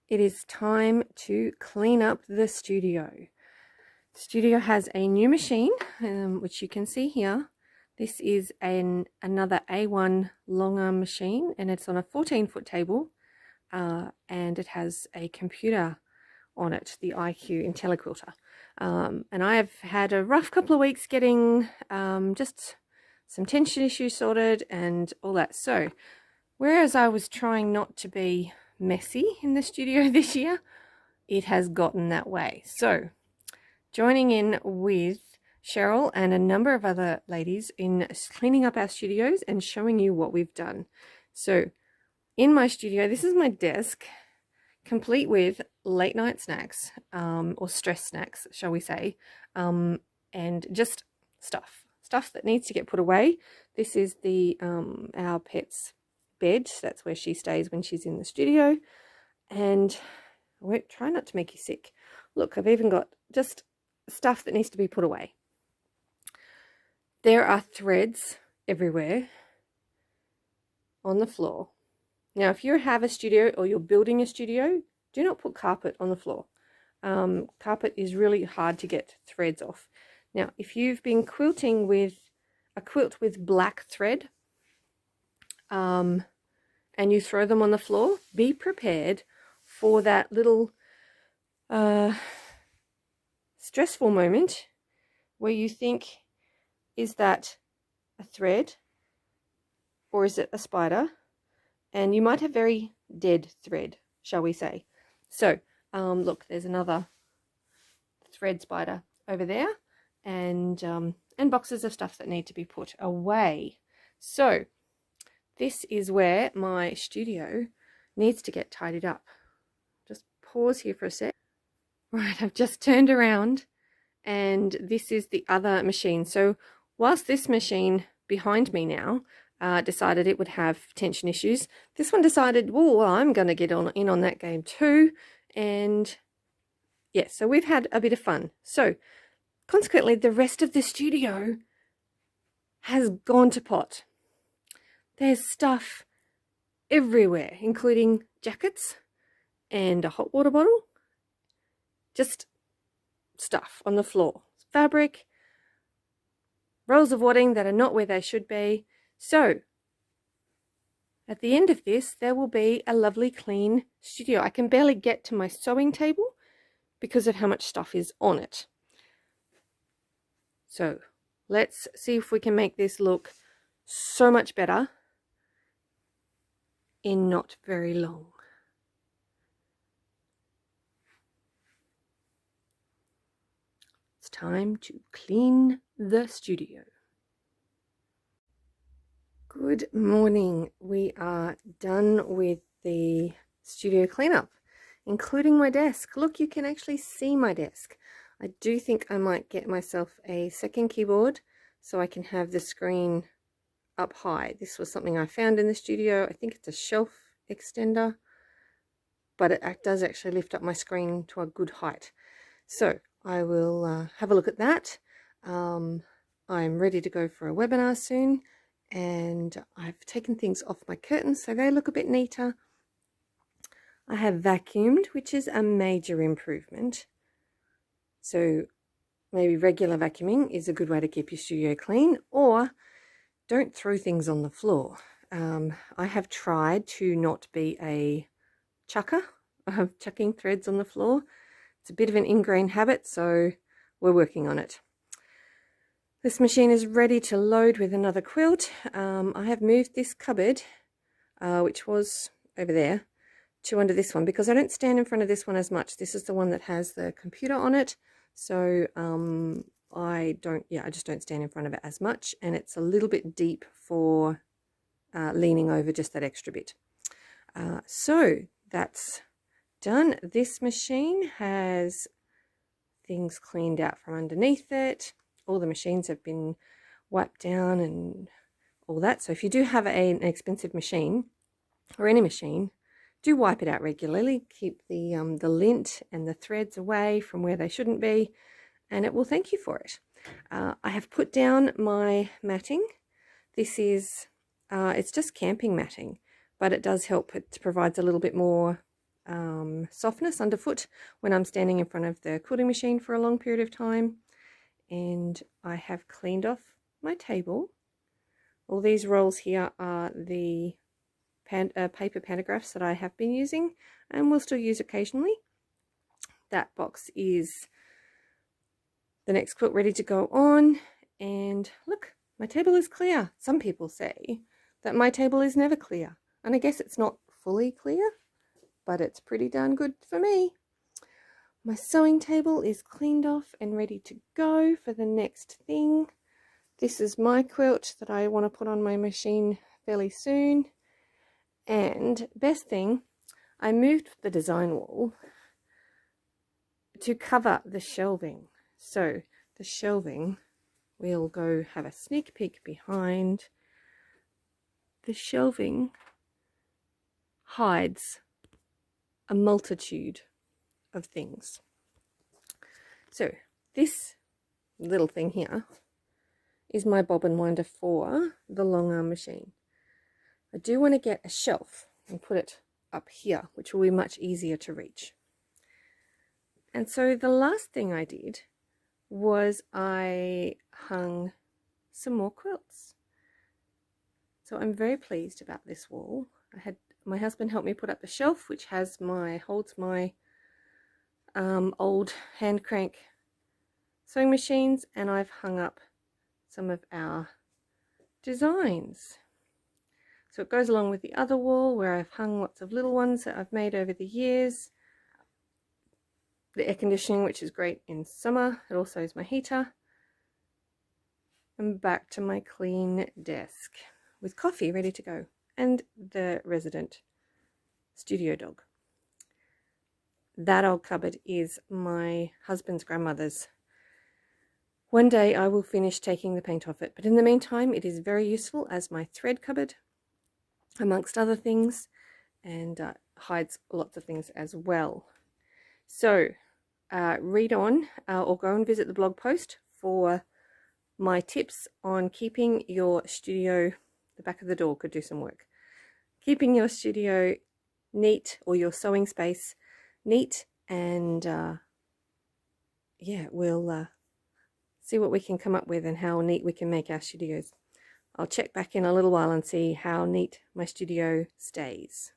it is time to clean up the studio. The studio has a new machine, which you can see here. This is another A1 long arm machine, and it's on a 14-foot table, and it has a computer on it, the IQ IntelliQuilter. And I have had a rough couple of weeks getting just some tension issues sorted and all that. So whereas I was trying not to be messy in the studio this year, it has gotten that way. So joining in with Cheryl and a number of other ladies in cleaning up our studios and showing you what we've done. So in my studio, this is my desk, complete with late night snacks, or stress snacks, shall we say, and just stuff that needs to get put away. This is the our pet's bed. That's where she stays when she's in the studio, and I won't try not to make you sick. Look, I've even got just stuff that needs to be put away. There are threads everywhere on the floor. Now, if you have a studio or you're building a studio, do not put carpet on the floor. Carpet is really hard to get threads off. Now, if you've been quilting with a quilt with black thread, and you throw them on the floor, be prepared for that little stressful moment where you think, is that a thread or is it a spider? And you might have very dead thread, shall we say. So look, there's another thread spider over there, and boxes of stuff that need to be put away. So this is where my studio needs to get tidied up. Just pause here for a sec. Right, I've just turned around, and this is the other machine. So whilst this machine behind me now decided it would have tension issues, this one decided, well, I'm going to get in on that game too. And yeah, so we've had a bit of fun. So consequently, the rest of the studio has gone to pot. There's stuff everywhere, including jackets and a hot water bottle. Just stuff on the floor. Fabric, rolls of wadding that are not where they should be. So at the end of this, there will be a lovely clean studio. I can barely get to my sewing table because of how much stuff is on it. So let's see if we can make this look so much better in not very long. It's time to clean the studio. Good morning. We are done with the studio cleanup, including my desk. Look, you can actually see my desk. I do think I might get myself a second keyboard so I can have the screen up high. This was something I found in the studio. I think it's a shelf extender, but it does actually lift up my screen to a good height. So I will have a look at that. I'm ready to go for a webinar soon, and I've taken things off my curtains so they look a bit neater. I have vacuumed, which is a major improvement. So maybe regular vacuuming is a good way to keep your studio clean, or don't throw things on the floor. I have tried to not be a chucker of chucking threads on the floor. It's a bit of an ingrained habit, so we're working on it. This machine is ready to load with another quilt. I have moved this cupboard, which was over there, to under this one because I don't stand in front of this one as much. This is the one that has the computer on it, so I just don't stand in front of it as much, and it's a little bit deep for leaning over just that extra bit. So that's done. This machine has things cleaned out from underneath it. All the machines have been wiped down and all that. So if you do have an expensive machine, or any machine, do wipe it out regularly. Keep the lint and the threads away from where they shouldn't be, and it will thank you for it. I have put down my matting. This is it's just camping matting, but it does help. It provides a little bit more softness underfoot when I'm standing in front of the quilting machine for a long period of time. And I have cleaned off my table. All these rolls here are the paper pantographs that I have been using and will still use occasionally. That box is the next quilt ready to go on, and look, my table is clear. Some people say that my table is never clear, and I guess it's not fully clear, but it's pretty darn good for me. My sewing table is cleaned off and ready to go for the next thing. This is my quilt that I want to put on my machine fairly soon. And best thing, I moved the design wall to cover the shelving. So the shelving, we'll go have a sneak peek behind. The shelving hides a multitude of things. So this little thing here is my bobbin winder for the long arm machine. I do want to get a shelf and put it up here, which will be much easier to reach. And so the last thing I did was I hung some more quilts. So I'm very pleased about this wall. I had my husband help me put up the shelf, which has holds my old hand crank sewing machines, and I've hung up some of our designs. So it goes along with the other wall where I've hung lots of little ones that I've made over the years. The air conditioning, which is great in summer. It also is my heater. And back to my clean desk with coffee ready to go, and the resident studio dog. That old cupboard is my husband's grandmother's. One day I will finish taking the paint off it, but in the meantime it is very useful as my thread cupboard, amongst other things, and hides lots of things as well. So read on or go and visit the blog post for my tips on keeping your studio, the back of the door could do some work, keeping your studio neat, or your sewing space neat, and yeah, we'll see what we can come up with and how neat we can make our studios. I'll check back in a little while and see how neat my studio stays.